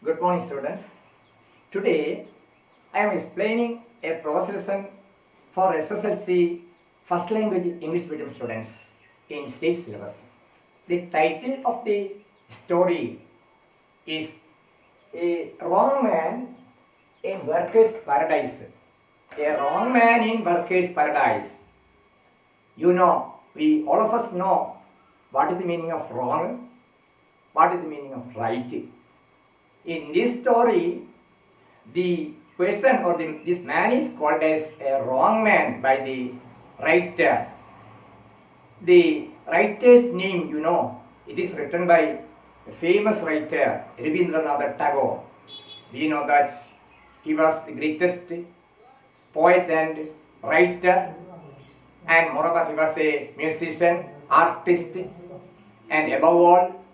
Good morning, students. Today, I am explaining a prose lesson for SSLC First Language English Medium students in state syllabus. The title of the story is A Wrong Man in Workers' Paradise. A Wrong Man in Workers' Paradise. You know, all of us know what is the meaning of wrong, what is the meaning of right. In this story, the person or this man is called as a wrong man by the writer. The writer's name, you know, it is written by a famous writer, Rabindranath Tagore. We know that he was the greatest poet and writer, and moreover he was a musician, artist, and above all,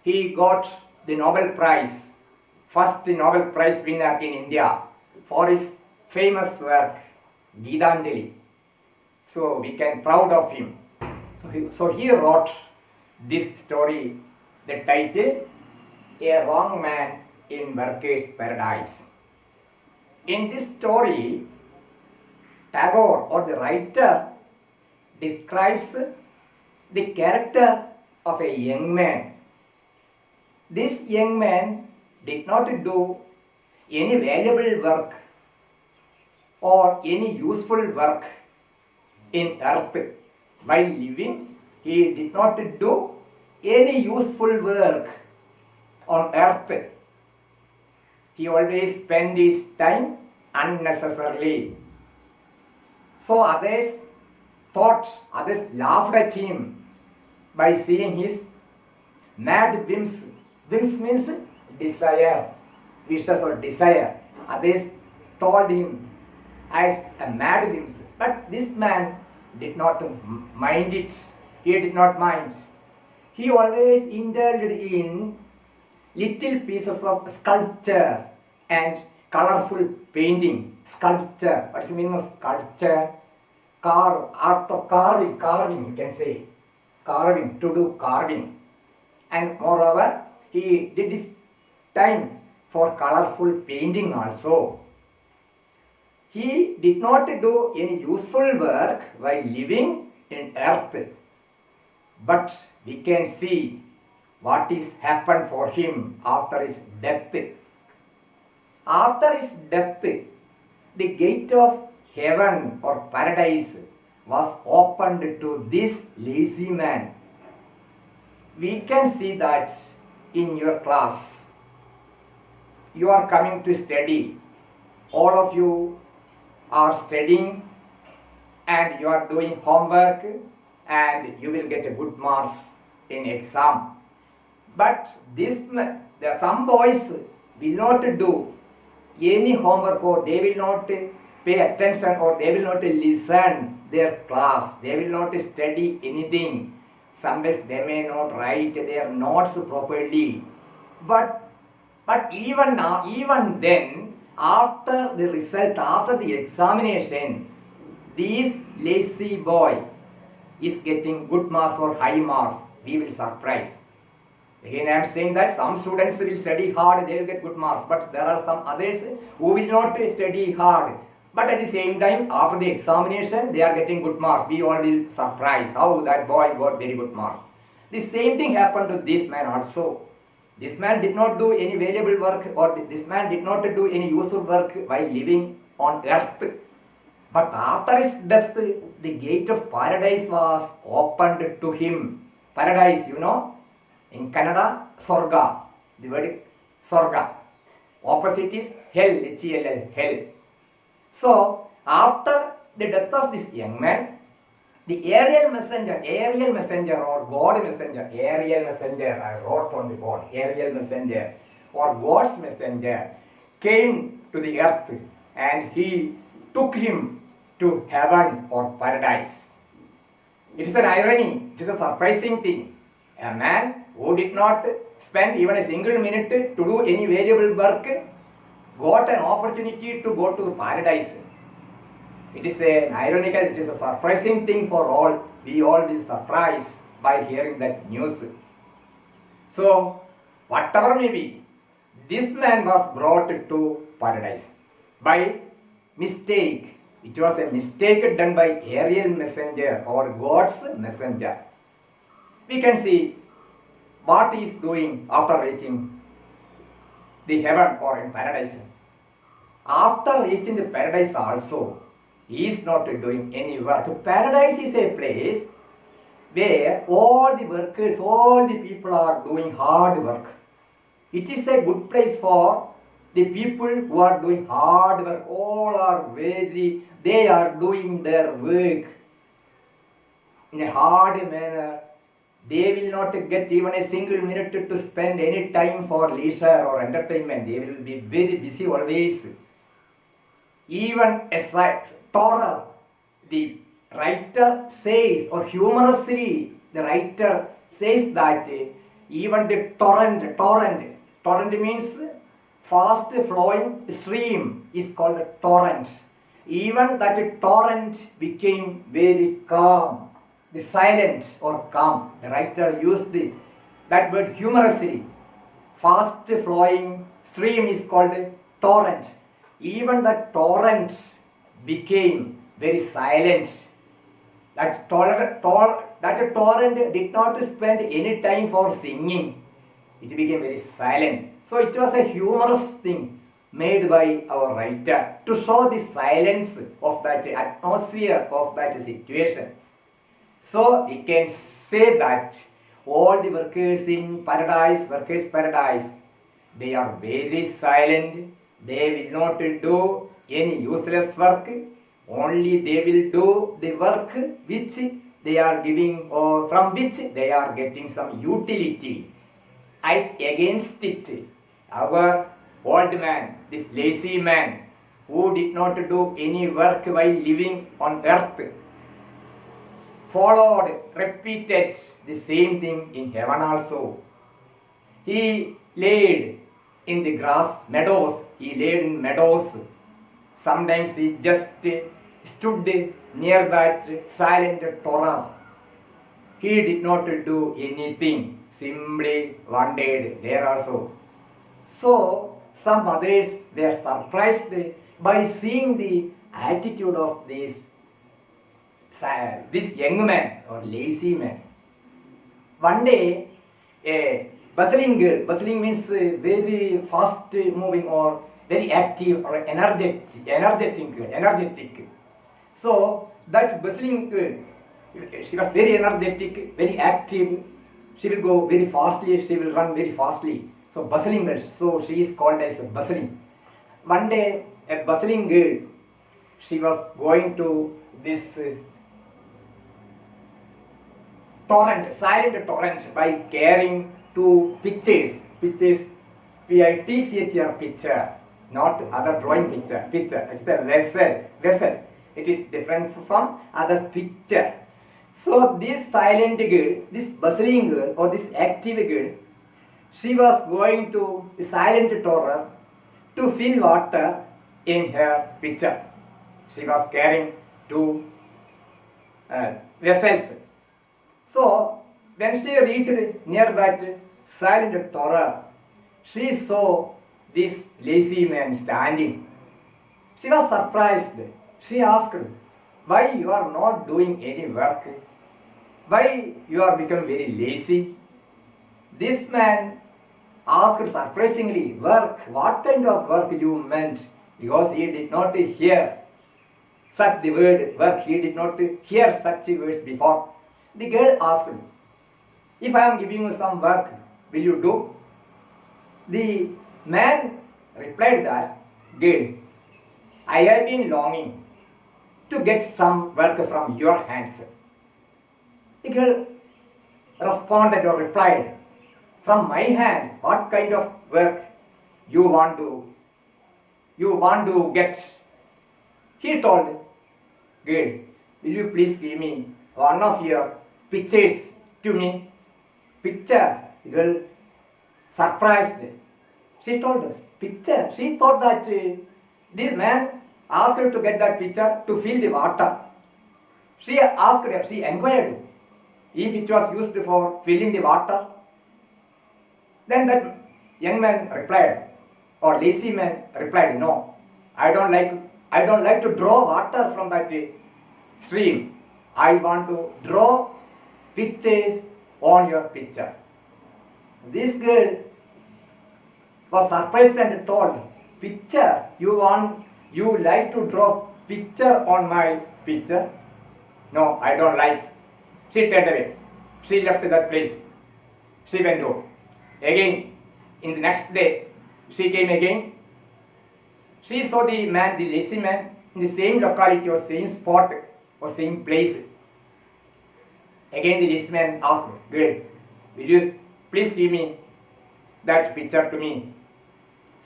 he got the Nobel Prize, first Nobel Prize winner in India for his famous work, Gitanjali. So we can proud of him. So he wrote this story, the title, A Wrong Man in Workers' Paradise. In this story, Tagore or the writer describes the character of a young man. This young man did not do any valuable work or any useful work in earth. While living, he did not do any useful work on earth. He always spent his time unnecessarily. So others laughed at him by seeing his mad whims. Whims means desire, wishes or desire. Others told him as a mad whims. But this man did not mind it. He did not mind. He always indulged in little pieces of sculpture and colorful painting. Sculpture, what's the meaning of sculpture? Art of carving, you can say. Carving, to do carving. And moreover, he did his time for colorful painting also. He did not do any useful work while living in earth. But we can see what is happened for him after his death. After his death, the gate of heaven or paradise was opened to this lazy man. We can see that in your class. You are coming to study. All of you are studying and you are doing homework and you will get a good marks in exam. But some boys will not do any homework, or they will not pay attention, or they will not listen their class. They will not study anything. Sometimes they may not write their notes properly. But even now, even then, after the result, after the examination, this lazy boy is getting good marks or high marks. We will surprise. Again, I am saying that some students will study hard, they will get good marks. But there are some others who will not study hard. But at the same time, after the examination, they are getting good marks. We all will surprise how that boy got very good marks. The same thing happened to this man also. This man did not do any valuable work, or this man did not do any useful work while living on earth. But after his death, the gate of paradise was opened to him. Paradise, you know, in Kannada, Sorga. The word Sorga. Opposite is hell, H-E-L-L, hell. So, after the death of this young man, the Ariel messenger or God messenger, I wrote on the board, Ariel messenger or God's messenger came to the earth and he took him to heaven or paradise. It is an irony, it is a surprising thing. A man who did not spend even a single minute to do any valuable work got an opportunity to go to paradise. It is an ironical, it is a surprising thing for all. We all will surprise by hearing that news. So, whatever may be, This man was brought to paradise by mistake. It was a mistake done by Ariel messenger or God's messenger. We can see what he is doing after reaching the heaven or in paradise. After reaching the paradise also, he is not doing any work. Paradise is a place where all the workers, all the people are doing hard work. It is a good place for the people who are doing hard work. All are they are doing their work in a hard manner. They will not get even a single minute to spend any time for leisure or entertainment. They will be very busy always. Even as Torah, the writer says, or humorously, the writer says that even the torrent means fast flowing stream is called a torrent. Even that torrent became very calm, the silent or calm. The writer used that word humorously. Fast flowing stream is called a torrent. Even the torrent became very silent. That torrent did not spend any time for singing. It became very silent. So it was a humorous thing made by our writer to show the silence of that atmosphere of that situation. So we can say that all the workers in paradise, they are very silent. They will not do any useless work. Only they will do the work which they are giving or from which they are getting some utility. As against it, our old man, this lazy man, who did not do any work while living on earth, repeated the same thing in heaven also. He laid in the grass meadows. He laid in meadows. Sometimes he just stood near that silent Torah. He did not do anything. Simply wandered there also. So some others were surprised by seeing the attitude of this young man or lazy man. One day, a bustling girl, bustling means very fast moving or very active or energetic. So that bustling girl, she was very energetic, very active. She will go very fastly, she will run very fastly. So bustling girl, so she is called as bustling. One day, a bustling girl, she was going to this silent torrent by carrying two pitchers, P-I-T-C-H-E-R, pitcher, not other drawing pitcher, it's a vessel. It is different from other pitcher. So this silent girl, this bustling girl or this active girl, she was going to the silent Torah to fill water in her pitcher. She was carrying two vessels. So when she reached near that silent Torah, she saw this lazy man standing. She was surprised. She asked, why you are not doing any work? Why you are become very lazy? This man asked surprisingly, work, what kind of work you meant? Because he did not hear such the word work, he did not hear such words before. The girl asked, if I am giving you some work, will you do? The man replied that, girl, I have been longing to get some work from your hands. The girl responded or replied, from my hand, what kind of work you want to get? He told, girl, will you please give me one of your pictures to me? Picture. The girl surprised. She told us, picture. She thought that this man asked her to get that picture to fill the water. She inquired if it was used for filling the water. Then that young man replied, or lazy man replied, no, I don't like to draw water from that stream. I want to draw pictures on your picture. This girl was surprised and told, picture, you like to draw picture on my picture? No, I don't like. She turned away. She left that place. She went home. Again, in the next day, she came again. She saw the man, the lazy man, in the same locality or same spot or same place. Again, the lazy man asked, girl, will you please give me that picture to me?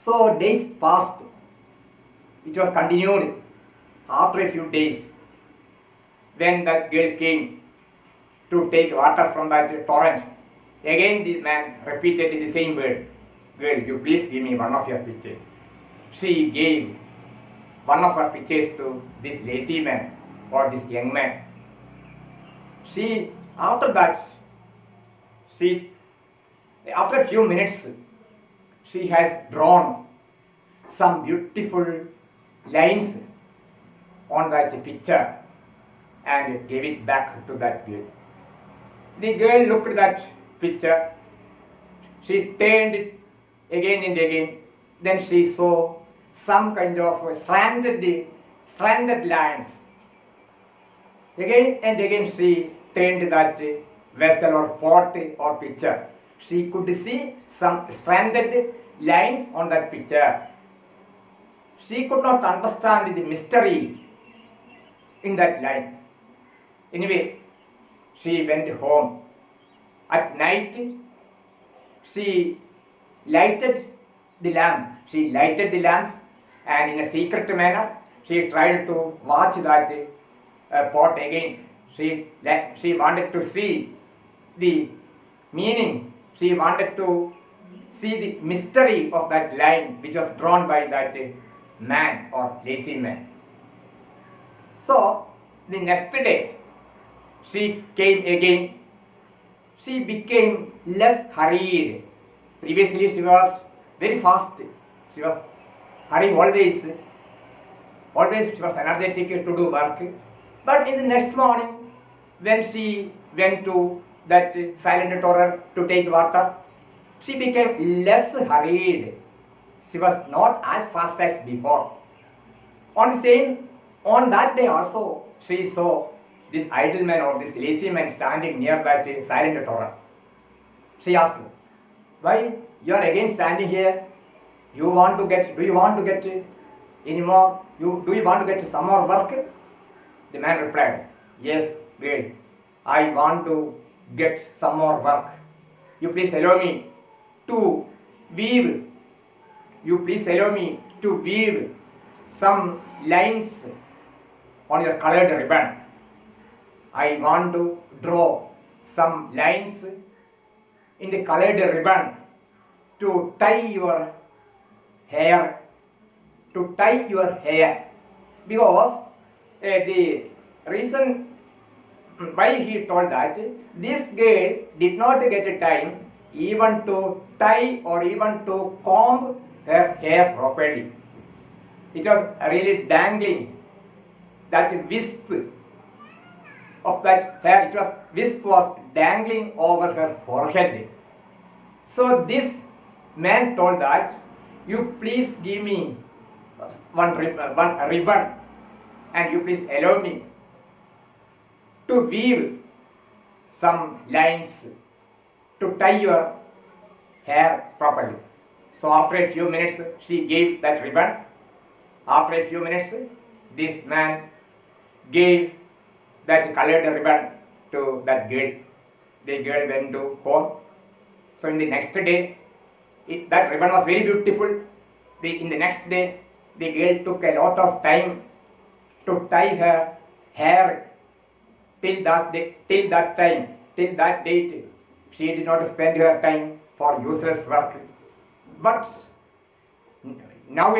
So days passed. It was continued. After a few days, when that girl came to take water from that torrent, again the man repeated the same word. Girl, you please give me one of your pictures. She gave one of her pictures to this lazy man or this young man. After a few minutes, she has drawn some beautiful lines on that picture and gave it back to that girl. The girl looked at that picture. She turned it again and again. Then she saw some kind of stranded lines. Again and again she turned that vessel or pot or picture. She could see some stranded lines on that picture. She could not understand the mystery in that line. Anyway, she went home. At night, she lighted the lamp. She lighted the lamp and in a secret manner, she tried to watch that pot again. She wanted to see the meaning. She wanted to see the mystery of that line which was drawn by that man or lazy man. So, the next day, she came again. She became less hurried. Previously, she was very fast. She was hurrying always. Always she was energetic to do work. But in the next morning, when she went to that silent torrent to take water, she became less hurried. She was not as fast as before. On that day also, she saw this idle man or this lazy man standing near that silent torrent. She asked him, why you are again standing here? Do you want to get any more? Do you want to get some more work? The man replied, yes, girl, I want to get some more work. You please allow me to weave. You please allow me to weave some lines on your colored ribbon. I want to draw some lines in the colored ribbon to tie your hair. Because the reason why he told that, this girl did not get a time even to tie or even to comb her hair properly. It was really dangling. That wisp of that hair, wisp was dangling over her forehead. So this man told that, you please give me one ribbon and you please allow me to weave some lines to tie your hair properly. So after a few minutes, she gave that ribbon. After a few minutes, this man gave that colored ribbon to that girl. The girl went to home. So in the next day, that ribbon was very beautiful. In the next day, the girl took a lot of time to tie her hair. Till that date, she did not spend her time for useless work. But now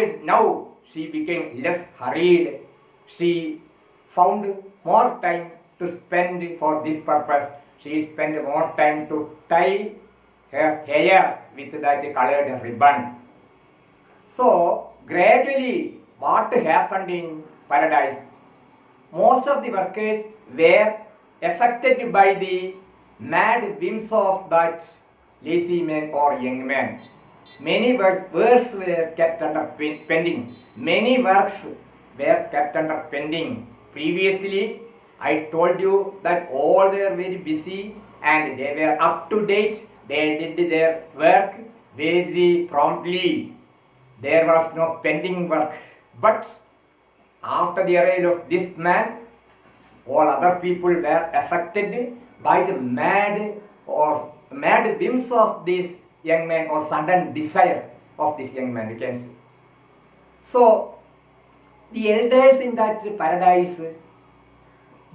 she became less hurried. She found more time to spend for this purpose. She spent more time to tie her hair with that colored ribbon. So gradually what happened in paradise? Most of the workers were affected by the mad whims of that lazy man or young man. Many works were kept under pending. Many works were kept under pending. Previously, I told you that all were very busy and they were up to date. They did their work very promptly. There was no pending work. But after the arrival of this man, all other people were affected by the mad whims of this young man or sudden desire of this young man, you can see. So the elders in that paradise,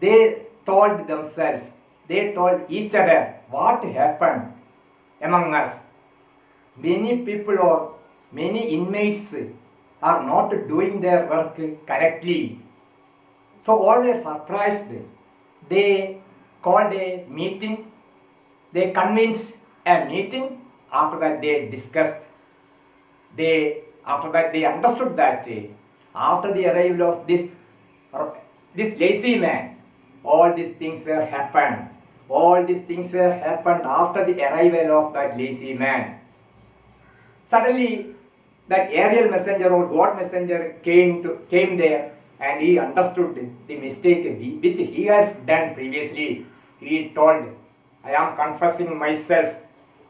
they told themselves, they told each other what happened among us. Many people or many inmates are not doing their work correctly. So all were surprised. They called a meeting. They convenced a meeting. After that they discussed. After that they understood that after the arrival of this lazy man, all these things were happened. All these things were happened after the arrival of that lazy man. Suddenly that Ariel messenger or God messenger came there, and he understood the mistake which he has done previously. He told, I am confessing myself.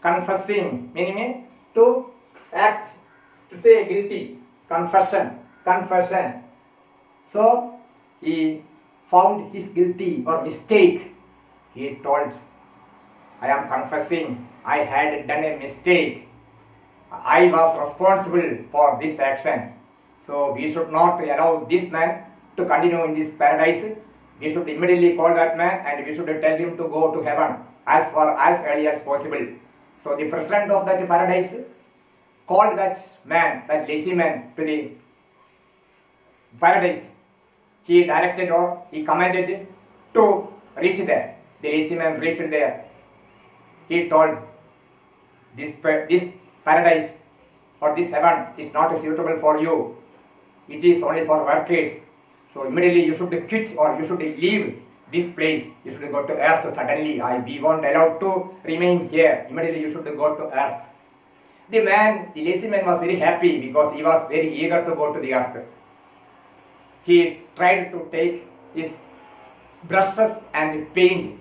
Confessing meaning to act, to say guilty. Confession. So he found his guilty or mistake. He told, I am confessing, I had done a mistake. I was responsible for this action. So we should not allow this man to continue in this paradise. We should immediately call that man and we should tell him to go to heaven as early as possible. So the president of that paradise called that man, that lazy man, to the paradise. He directed or he commanded to reach there. The lazy man reached there. He told, this paradise or this heaven is not suitable for you. It is only for workers. So immediately you should quit or you should leave this place. You should go to earth suddenly. We won't allow to remain here. Immediately you should go to earth. The lazy man was very happy because he was very eager to go to the earth. He tried to take his brushes and paint.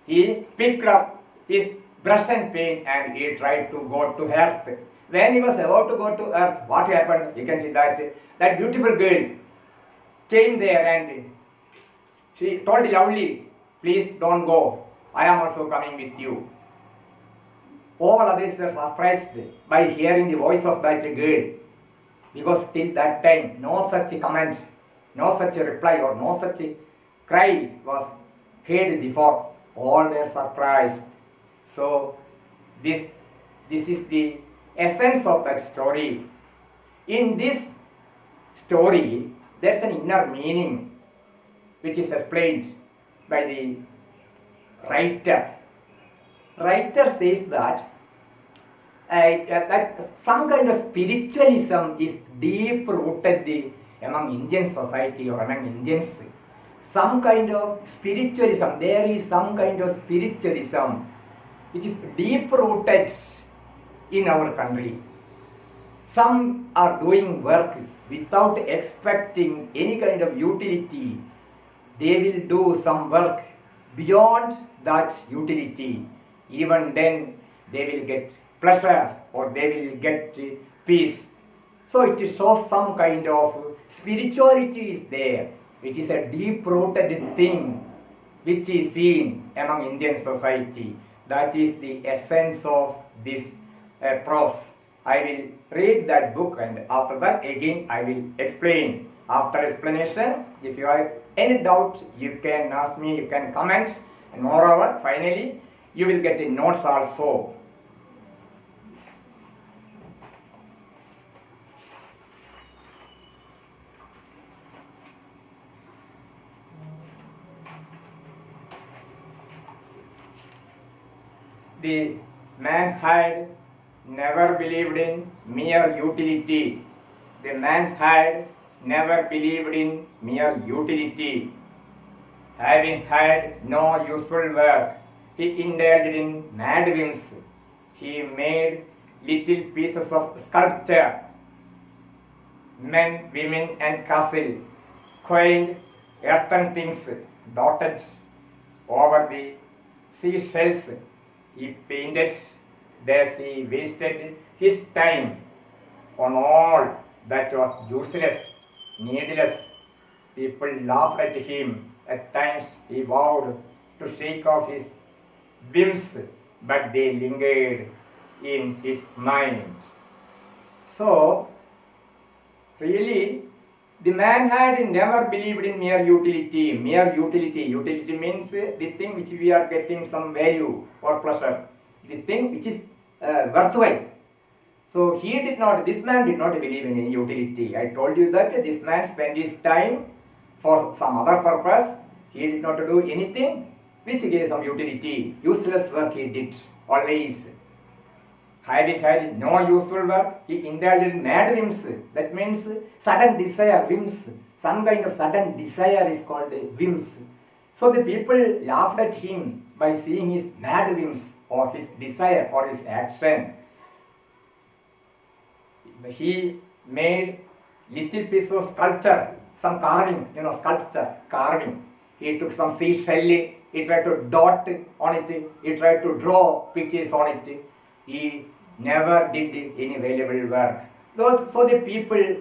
He picked up his brush and paint and he tried to go to earth. When he was about to go to earth, what happened? You can see that beautiful girl came there and she told loudly, please don't go. I am also coming with you. All others were surprised by hearing the voice of that girl, because till that time no such comment, no such reply or no such cry was heard before. All were surprised. So this is the essence of that story. In this story, there's an inner meaning which is explained by the writer. Writer says that some kind of spiritualism is deep rooted among Indian society or among Indians. Some kind of spiritualism, there is some kind of spiritualism which is deep rooted in our country. Some are doing work without expecting any kind of utility. They will do some work beyond that utility. Even then they will get pleasure or they will get peace. So it shows some kind of spirituality is there. It is a deep rooted thing which is seen among Indian society. That is the essence of this prose. I will read that book and after that again I will explain. After explanation, if you have any doubt, you can ask me, you can comment, and moreover, finally, you will get the notes also. The man had never believed in mere utility. The man had never believed in mere utility. Having had no useful work, he indulged in mad whims. He made little pieces of sculpture, men, women, and castle, quaint earthen things dotted over the seashells. He painted. Thus he wasted his time on all that was useless, needless. People laughed at him. At times he vowed to shake off his whims, but they lingered in his mind. So, really, the man had never believed in mere utility. Mere utility. Utility means the thing which we are getting some value or pleasure. The thing which is worthwhile. So this man did not believe in any utility. I told you that this man spent his time for some other purpose. He did not do anything which gave some utility. Useless work he did always. Having had no useful work, he indulged in mad whims. That means sudden desire, whims. Some kind of sudden desire is called whims. So the people laughed at him by seeing his mad whims or his desire or his action. He made little piece of sculpture, some carving, sculpture, carving. He took some seashell, he tried to dot on it, he tried to draw pictures on it. He never did any valuable work. So the people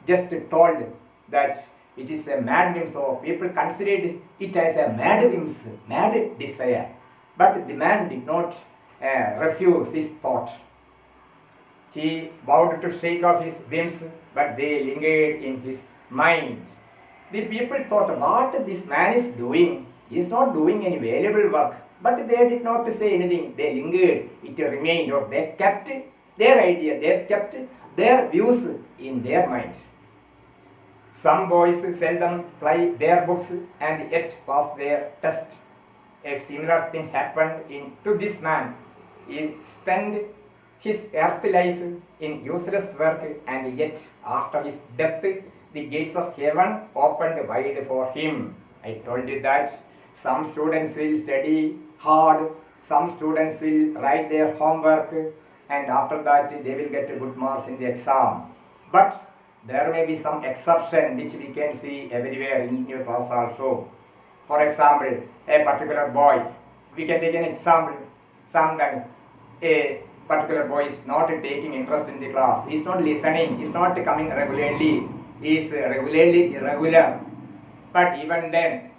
just told that it is a mad whim, so people considered it as a mad whims, mad desire. But the man did not refuse his thought. He vowed to shake off his whims, but they lingered in his mind. The people thought, what this man is doing? He is not doing any valuable work. But they did not say anything. They lingered. It remained, or they kept their idea. They kept their views in their mind. Some boys seldom ply their books and yet pass their test. A similar thing happened to this man. He spent his earthly life in useless work, and yet after his death, the gates of heaven opened wide for him. I told you that some students will study hard, some students will write their homework, and after that they will get good marks in the exam. But there may be some exception which we can see everywhere in your class also. For example, a particular boy, we can take an example. Sometimes a particular boy is not taking interest in the class, he is not listening, he is not coming regularly, he is regularly irregular. But even then,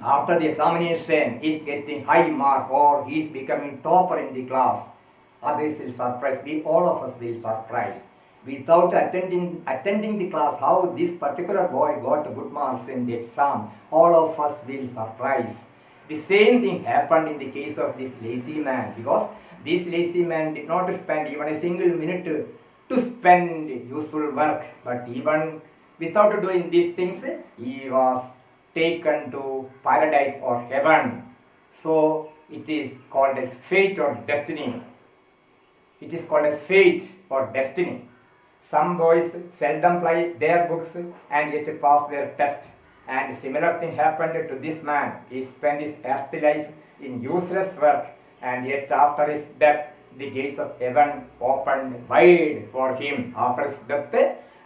after the examination, he is getting high mark or he is becoming topper in the class. Others will surprise, all of us will surprise. Without attending the class, how this particular boy got good marks in the exam, all of us will surprise. The same thing happened in the case of this lazy man, because this lazy man did not spend even a single minute to spend useful work, but even without doing these things, he was taken to paradise or heaven. So it is called as fate or destiny. It is called as fate or destiny. Some boys seldom ply their books and yet pass their test. And similar thing happened to this man. He spent his earthly life in useless work, and yet after his death, the gates of heaven opened wide for him. After his death,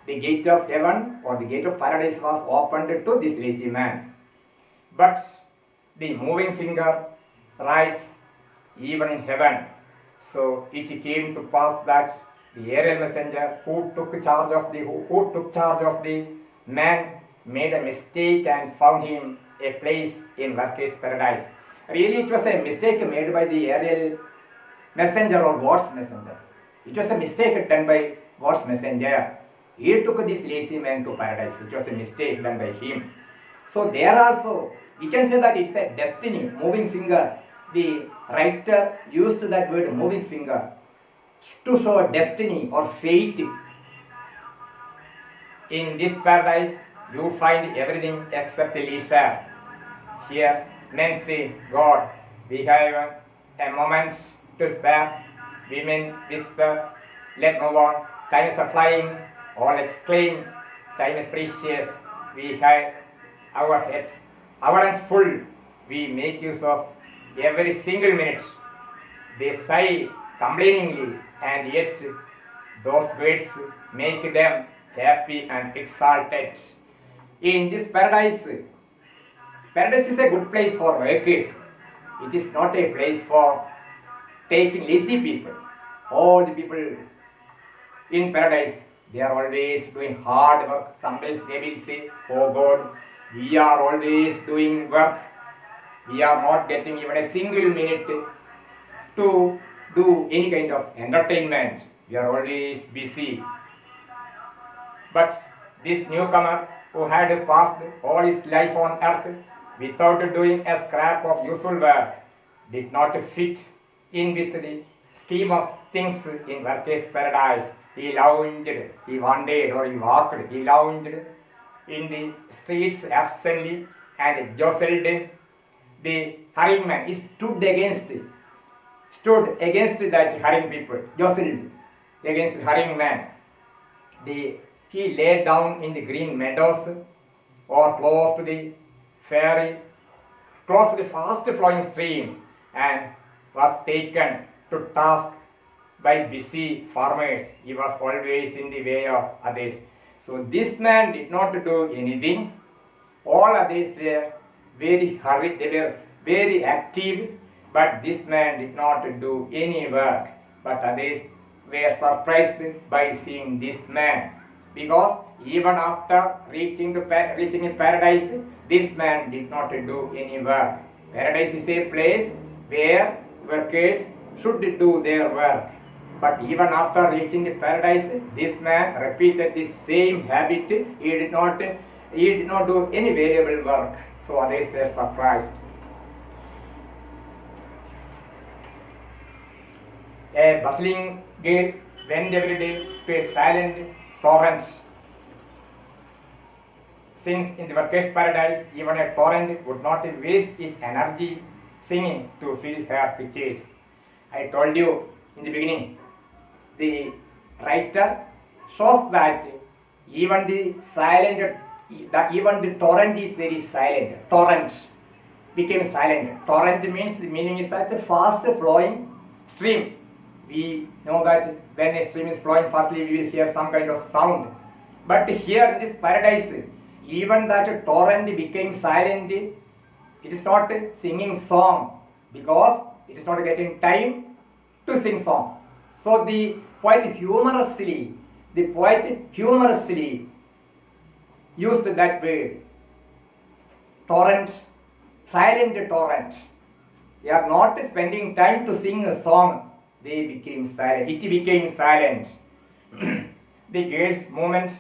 the gate of heaven or the gate of paradise was opened to this lazy man. But the moving finger writes even in heaven. So it came to pass that the aerial messenger who took charge of the man made a mistake and found him a place in workers' paradise. Really, it was a mistake made by the aerial messenger or God's messenger. It was a mistake done by God's messenger. He took this lazy man to paradise. It was a mistake done by him. So there also, we can say that it's a destiny, moving finger. The writer used that word moving finger to show destiny or fate. In this paradise, you find everything except leisure. Here, men say, God, we have a moment to spare. Women whisper, let's move on. Time is flying. all exclaim, time is precious, we have our heads, our hands full, we make use of every single minute. They sigh complainingly, and yet those words make them happy and exalted. In this paradise, paradise is a good place for workers. It is not a place for taking lazy people. All the people in paradise, they are always doing hard work. Sometimes they will say, oh God, we are always doing work. We are not getting even a single minute to do any kind of entertainment. We are always busy. But this newcomer who had passed all his life on earth without doing a scrap of useful work did not fit in with the scheme of things in workers' paradise. He lounged, he wandered or he walked, he lounged in the streets absently and jostled the hurrying man. He stood against that hurrying people, jostled against the hurrying man. He lay down in the green meadows or close to the ferry, close to the fast flowing streams, and was taken to task by busy farmers. He was always in the way of others. So this man did not do anything. All others were very hurried, they were very active, but this man did not do any work. But others were surprised by seeing this man, because even after reaching in paradise, this man did not do any work. Paradise is a place where workers should do their work. But even after reaching the paradise, this man repeated the same habit. He did not do any variable work. So others were surprised. A bustling girl went every day to a silent torrent. Since in the workers' paradise, even a torrent would not waste its energy singing to fill her pitches. I told you in the beginning, the writer shows that even the torrent is very silent. Torrent became silent. Torrent means, the meaning is that the fast flowing stream. We know that when a stream is flowing fastly, we will hear some kind of sound. But here in this paradise, even that torrent became silent. It is not singing song, because it is not getting time to sing song. So the poet humorously used that word, torrent, silent torrent. They are not spending time to sing a song. They became silent. It became silent. The girl's movement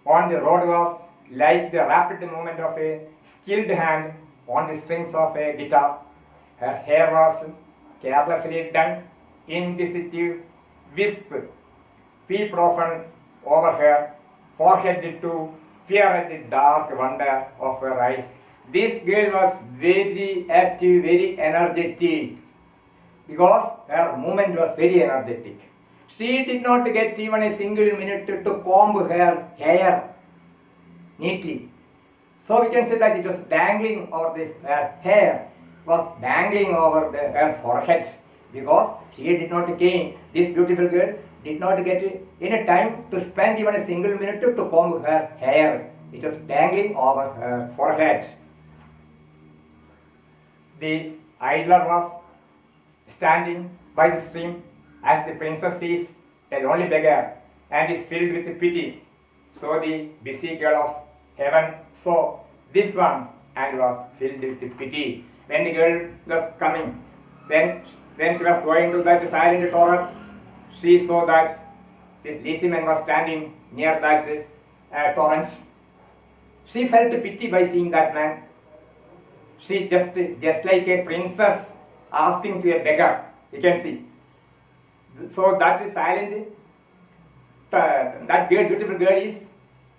on the road was like the rapid movement of a skilled hand on the strings of a guitar. Her hair was carelessly done, inquisitive wisp peeped often over her forehead to peer at the dark wonder of her eyes. This girl was very active, very energetic, because her movement was very energetic. She did not get even a single minute to comb her hair neatly. So we can say that it was dangling over this, her hair was dangling over her forehead, because she did not gain, this beautiful girl did not get any time to spend even a single minute to comb her hair. It was dangling over her forehead. The idler was standing by the stream as the princess sees a lonely beggar and is filled with pity. So the busy girl of heaven saw this one and was filled with pity. When the girl was coming, then she was going to that silent torrent, she saw that this lazy man was standing near that torrent. She felt pity by seeing that man. She just like a princess asking to a beggar, you can see. So that is silent, that girl, beautiful girl is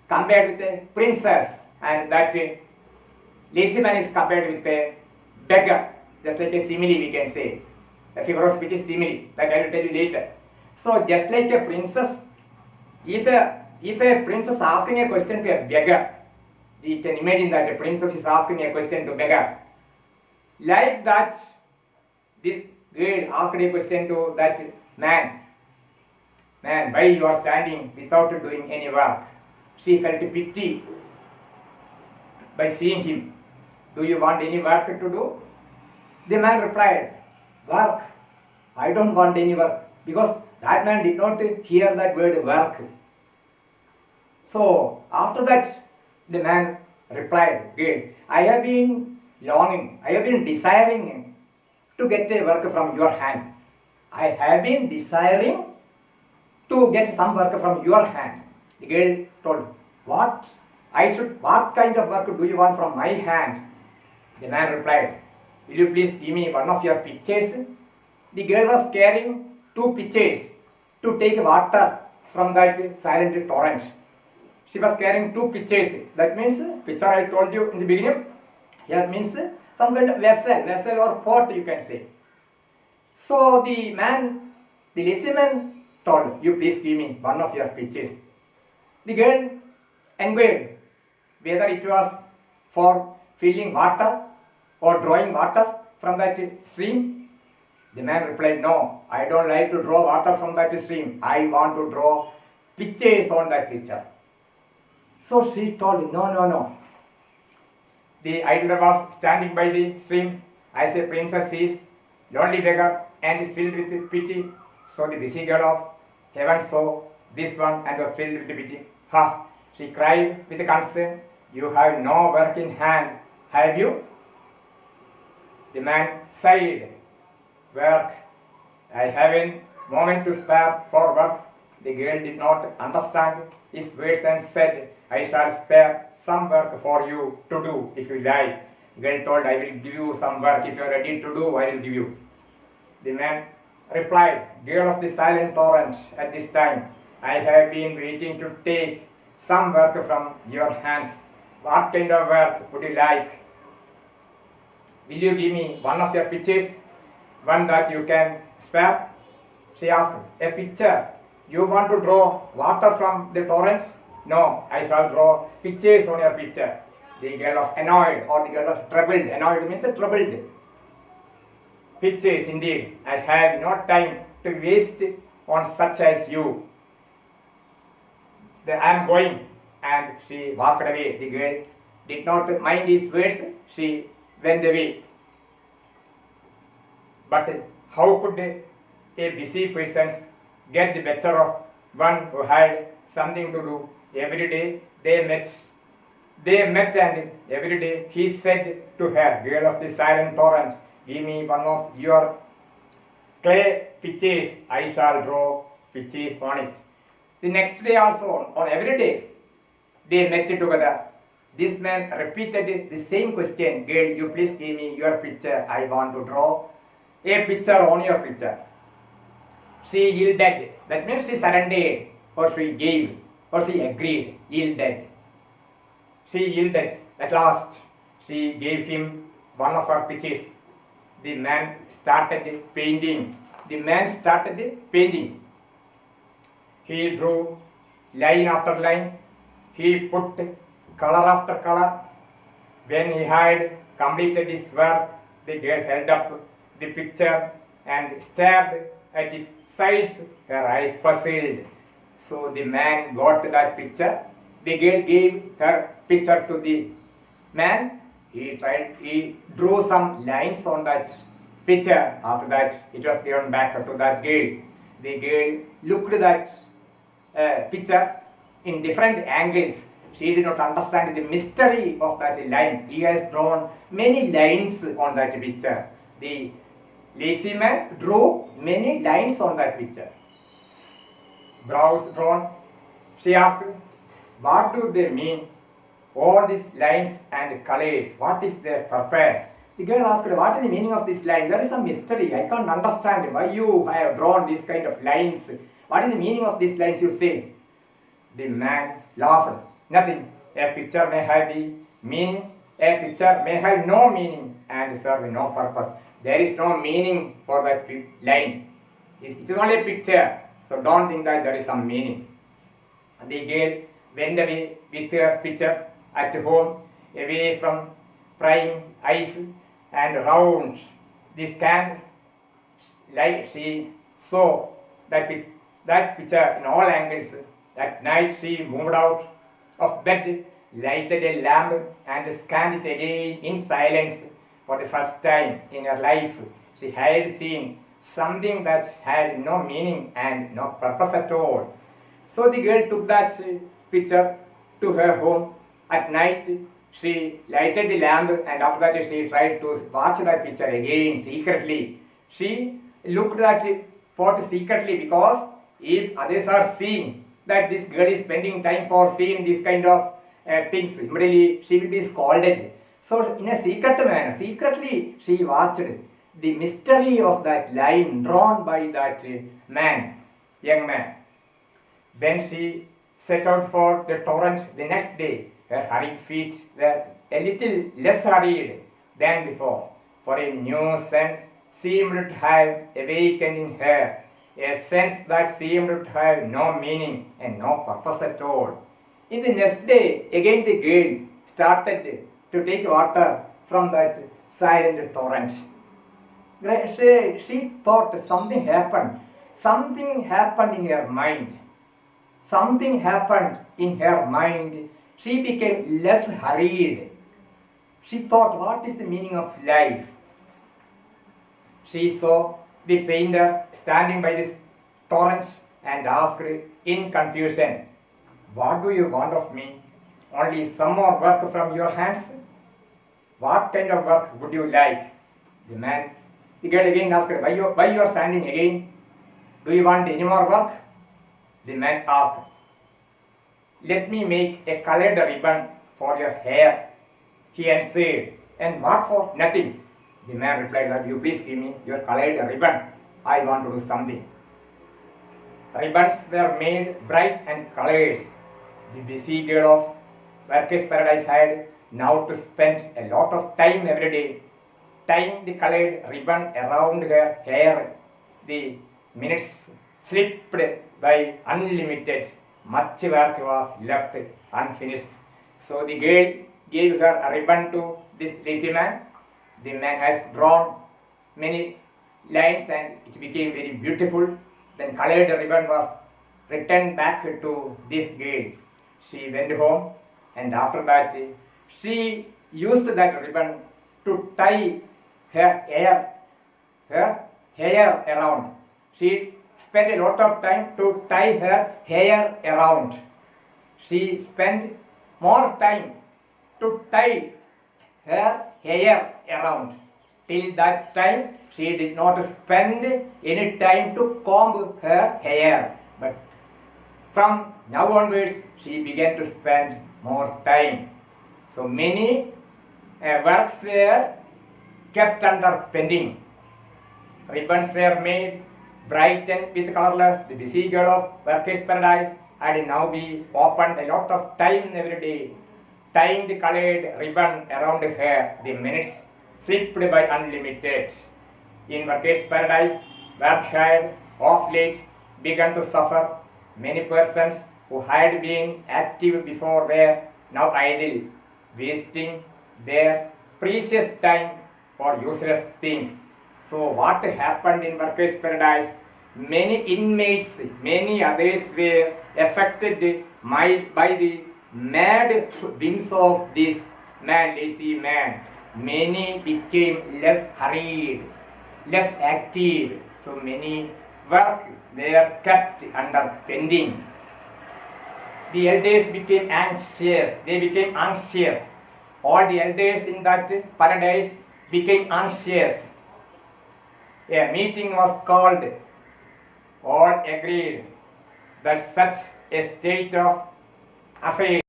compared with a princess, and that lazy man is compared with a beggar, just like a simile we can say. A figure of speech is simile, that I will tell you later. So just like a princess, if if a princess asking a question to a beggar, you can imagine that a princess is asking a question to beggar. Like that, this girl asked a question to that man. Man, why you are standing without doing any work? She felt pity by seeing him. Do you want any work to do? The man replied, work? I don't want any work. Because that man did not hear that word work. So, after that, the man replied, girl, I have been longing, I have been desiring to get a work from your hand. I have been desiring to get some work from your hand. The girl told, what kind of work do you want from my hand? The man replied, will you please give me one of your pitchers? The girl was carrying 2 pitchers to take water from that silent torrent. She was carrying 2 pitchers. That means, pitcher I told you in the beginning, here means some kind of vessel or pot you can say. So the lazy man told, you please give me one of your pitchers. The girl inquired whether it was for filling water or drawing water from that stream. The man replied, no, I don't like to draw water from that stream. I want to draw pictures on that picture. So she told him, no. The idler was standing by the stream as a princess sees lonely beggar and is filled with pity. So the busy girl of heaven saw this one and was filled with pity. Ha! She cried with concern, you have no work in hand, have you? The man sighed, work. I haven't moment to spare for work. The girl did not understand his words and said, I shall spare some work for you to do if you like. The girl told, I will give you some work. If you are ready to do, I will give you. The man replied, girl of the silent torrent, at this time, I have been waiting to take some work from your hands. What kind of work would you like? Will you give me one of your pictures? One that you can spare? She asked, a picture? You want to draw water from the torrent? No, I shall draw pictures on your picture. The girl was annoyed, or the girl was troubled. Annoyed means troubled. Pictures indeed. I have no time to waste on such as you. I am going. And she walked away. The girl did not mind his words. She went away. But how could a busy person get the better of one who had something to do? Every day they met and every day he said to her, girl of the silent torrent, give me one of your clay pictures, I shall draw pictures on it. The next day also, on every day, they met together. This man repeated the same question, girl, you please give me your picture, I want to draw a picture on your picture. She yielded, that means she surrendered, or she gave, or she agreed, yielded. She yielded. At last, she gave him one of her pictures. The man started painting. He drew line after line. He put color after color. When he had completed his work, the girl held up the picture and stared at its sides, her eyes puzzled. So the man got that picture. The girl gave her picture to the man. He drew some lines on that picture. After that, it was given back to that girl. The girl looked at that picture in different angles. She did not understand the mystery of that line. He has drawn many lines on that picture. The lazy man drew many lines on that picture. Brows drawn. She asked, what do they mean? All these lines and colors, what is their purpose? The girl asked, what is the meaning of this line? There is some mystery. I can't understand why you have drawn these kind of lines. What is the meaning of these lines you say? The man laughed. Nothing. A picture may have the meaning. A picture may have no meaning and serve no purpose. There is no meaning for that line. It is only a picture. So don't think that there is some meaning. The girl went away with her pitcher at home, away from prying eyes and round the scant light. She saw that picture in all angles. That night she moved out of bed, lighted a lamp, and scanned it again in silence. For the first time in her life, she had seen something that had no meaning and no purpose at all. So the girl took that picture to her home. At night, she lighted the lamp, and after that she tried to watch that picture again secretly. She looked at the photo secretly, because if others are seeing that this girl is spending time for seeing this kind of things, immediately she will be scolded. So in a secret manner, secretly she watched the mystery of that line drawn by that young man. Then she set out for the torrent the next day. Her hurried feet were a little less hurried than before, for a new sense seemed to have awakened in her, a sense that seemed to have no meaning and no purpose at all. In the next day, again the girl started to take water from that silent torrent. She thought something happened. Something happened in her mind. Something happened in her mind. She became less hurried. She thought, what is the meaning of life? She saw the painter standing by this torrent and asked in confusion, what do you want of me? Only some more work from your hands? What kind of work would you like? The girl again asked, why you are standing again? Do you want any more work? The man asked, let me make a colored ribbon for your hair. He answered, and what for? Nothing. The man replied, that you please give me your colored ribbon. I want to do something. Ribbons were made bright and colors. The busy girl of Workers' Paradise had now to spend a lot of time every day tying the colored ribbon around her hair. The minutes slipped by unlimited. Much work was left unfinished. So the girl gave her a ribbon to this lazy man. The man has drawn many lines and it became very beautiful. Then colored ribbon was returned back to this girl. She went home, and after that she used that ribbon to tie her hair around. She spent a lot of time to tie her hair around. She spent more time to tie her hair around. Till that time she did not spend any time to comb her hair. But from now onwards she began to spend more time. So many works were kept under pending. Ribbons were made brightened with colorless. The busy girl of Workers' Paradise had now be opened a lot of time every day, tying the colored ribbon around her. The minutes slipped by unlimited. In Workers' Paradise, work had of late begun to suffer. Many persons who had been active before were now idle, wasting their precious time for useless things. So what happened in Workers' Paradise? Many inmates, many others were affected by the mad whims of this lazy man. Many became less hurried, less active. So many work were kept under pending. The elders became anxious. They became anxious. All the elders in that paradise became anxious. A meeting was called. All agreed that such a state of affairs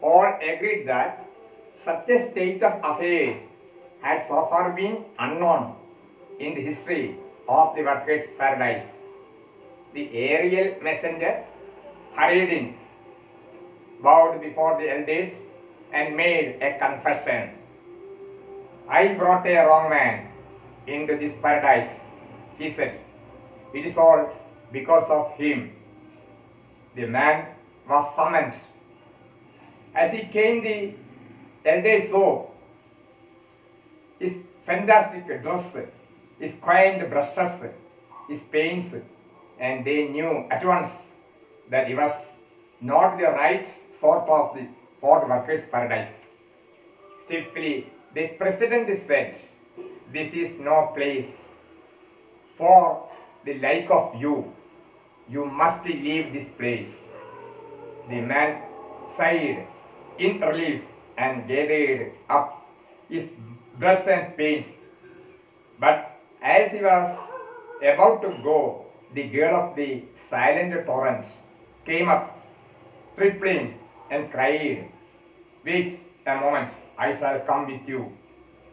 All agreed that such a state of affairs had so far been unknown in the history of the Workers' Paradise. The aerial messenger hurried in, bowed before the elders, and made a confession. I brought a wrong man into this paradise, he said. It is all because of him. The man was summoned. As he came, the elders saw his fantastic dress, his quaint brushes, his paints, and they knew at once that he was not the right sort of for the workers' paradise. Stiffly, the president said, "This is no place for the like of you. You must leave this place." The man sighed in relief and gathered up his brush and paints. But as he was about to go, the girl of the silent torrent came up, tripling, and cried, "Wait a moment, I shall come with you."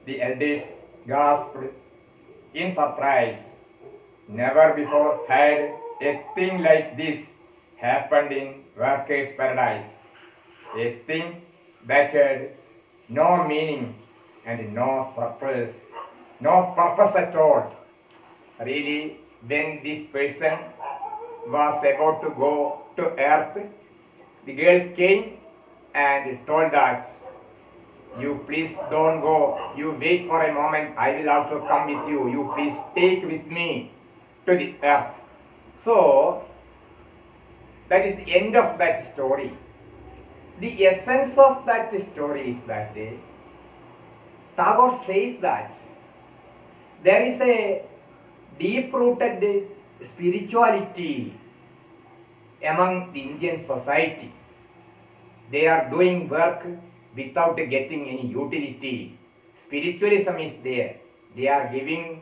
The elders gasped in surprise. Never before had a thing like this happened in workers' paradise. A thing that had no meaning and no purpose, no purpose at all. Really, when this person was about to go to earth, the girl came and told that, "You please don't go. You wait for a moment. I will also come with you. You please take with me to the earth." So, that is the end of that story. The essence of that story is that Tagore says that there is a deep-rooted spirituality among the Indian society. They are doing work without getting any utility. Spiritualism is there. They are giving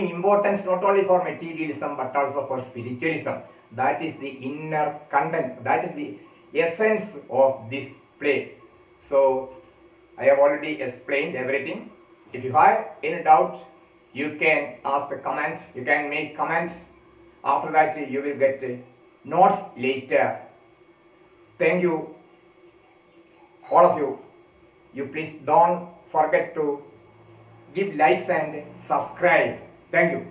importance not only for materialism but also for spiritualism. That is the inner content. That is the essence of this play. So I have already explained everything. If you have any doubt, you can ask a comment. You can make comment. After that, you will get notes later. Thank you, all of you. You please don't forget to give likes and subscribe. Thank you.